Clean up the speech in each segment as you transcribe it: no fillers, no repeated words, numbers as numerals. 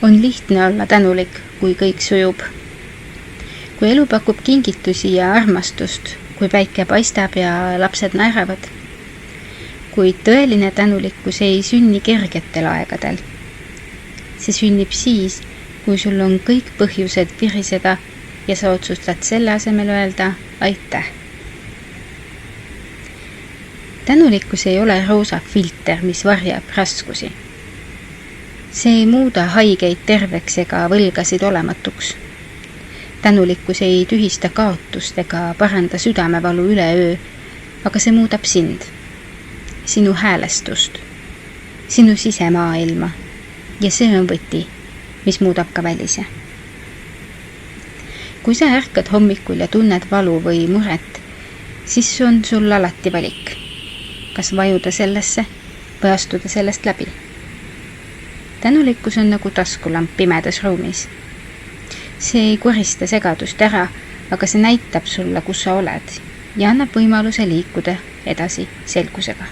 On lihtne olla tänulik, kui kõik sujub. Kui elu pakub kingitusi ja armastust, kui päike paistab ja lapsed naeravad. Kuid tõeline tänulikkus ei sünni kergetel aegadel. See sünnib siis, kui sul on kõik põhjused viriseda ja sa otsustad selle asemel öelda aitäh. Tänulikkus ei ole roosa filter, mis varjab raskusi. See ei muuda haigeid terveks ega võlgasid olematuks. Tänulikkus ei tühista kaotust ega paranda südamevalu üleöö, aga see muudab sind, sinu häälestust, sinu sisemaailma ja see on võti, mis muudab ka välise. Kui sa ärkad hommikul ja tunned valu või muret, siis on sul alati valik, kas vajuda sellesse või astuda sellest läbi. Tänulikkus on nagu taskulamp pimedas ruumis. See ei korista segadust ära, aga see näitab sulle, kus sa oled ja annab võimaluse liikuda edasi selgusega.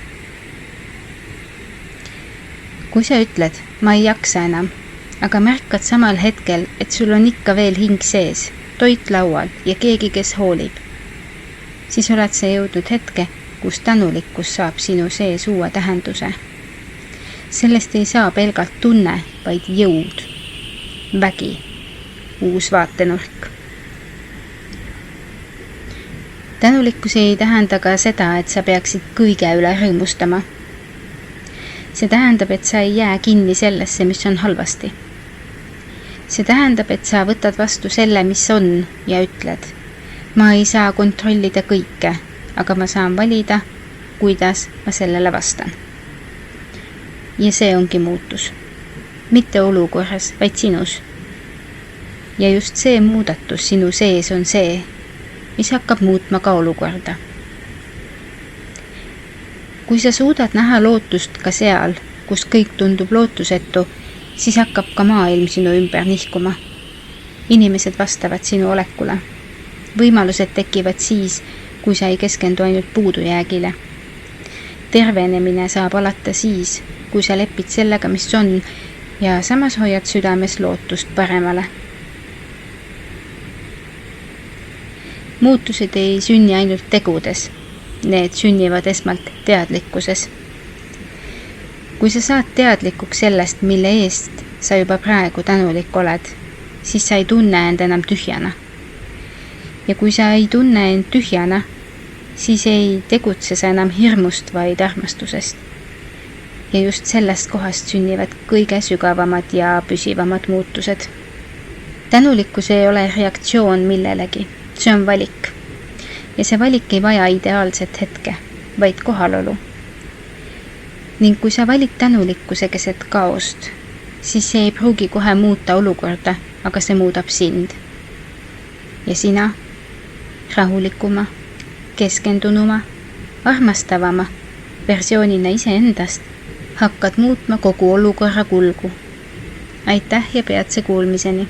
Kui sa ütled, ma ei jaksa enam, aga märkad samal hetkel, et sul on ikka veel hing sees, toit laual ja keegi, kes hoolib, siis oled sa jõudnud hetke, kus tänulikkus saab sinu sees uue tähenduse. Sellest ei saa pelgalt tunne, vaid jõud, vägi, uus vaatenurk. Tänulikkus ei tähenda ka seda, et sa peaksid kõige üle rõõmustama. See tähendab, et sa ei jää kinni sellesse, mis on halvasti. See tähendab, et sa võtad vastu selle, mis on ja ütled, ma ei saa kontrollida kõike, aga ma saan valida, kuidas ma sellele vastan. Ja see ongi muutus. Mitte olukorras, vaid sinus. Ja just see muudatus sinu sees on see, mis hakkab muutma ka olukorda. Kui sa suudad näha lootust ka seal, kus kõik tundub lootusetu, siis hakkab ka maailm sinu ümber nihkuma. Inimesed vastavad sinu olekule. Võimalused tekivad siis, kui sa ei keskendu ainult puudujäägile. Tervenemine saab alata siis, kui sa lepid sellega, mis on, ja samas hoiad südames lootust paremale. Muutused ei sünni ainult tegudes. Need sünnivad esmalt teadlikkuses. Kui sa saad teadlikuks sellest, mille eest sa juba praegu tänulik oled, siis sa ei tunne end enam tühjana. Ja kui sa ei tunne end tühjana, siis ei tegutse sa enam hirmust, vaid armastusest. Ja just sellest kohast sünnivad kõige sügavamad ja püsivamad muutused. Tänulikkus ei ole reaktsioon millelegi, see on valik. Ja see valik ei vaja ideaalset hetke, vaid kohalolu. Ning kui sa valid tänulikkuse keset kaost, siis see ei pruugi kohe muuta olukorda, aga see muudab sind. Ja sina, rahulikuma, keskendunuma, armastavama versioonina iseendast, hakkad muutma kogu olukorra kulgu. Aitäh ja peatse kuulmiseni!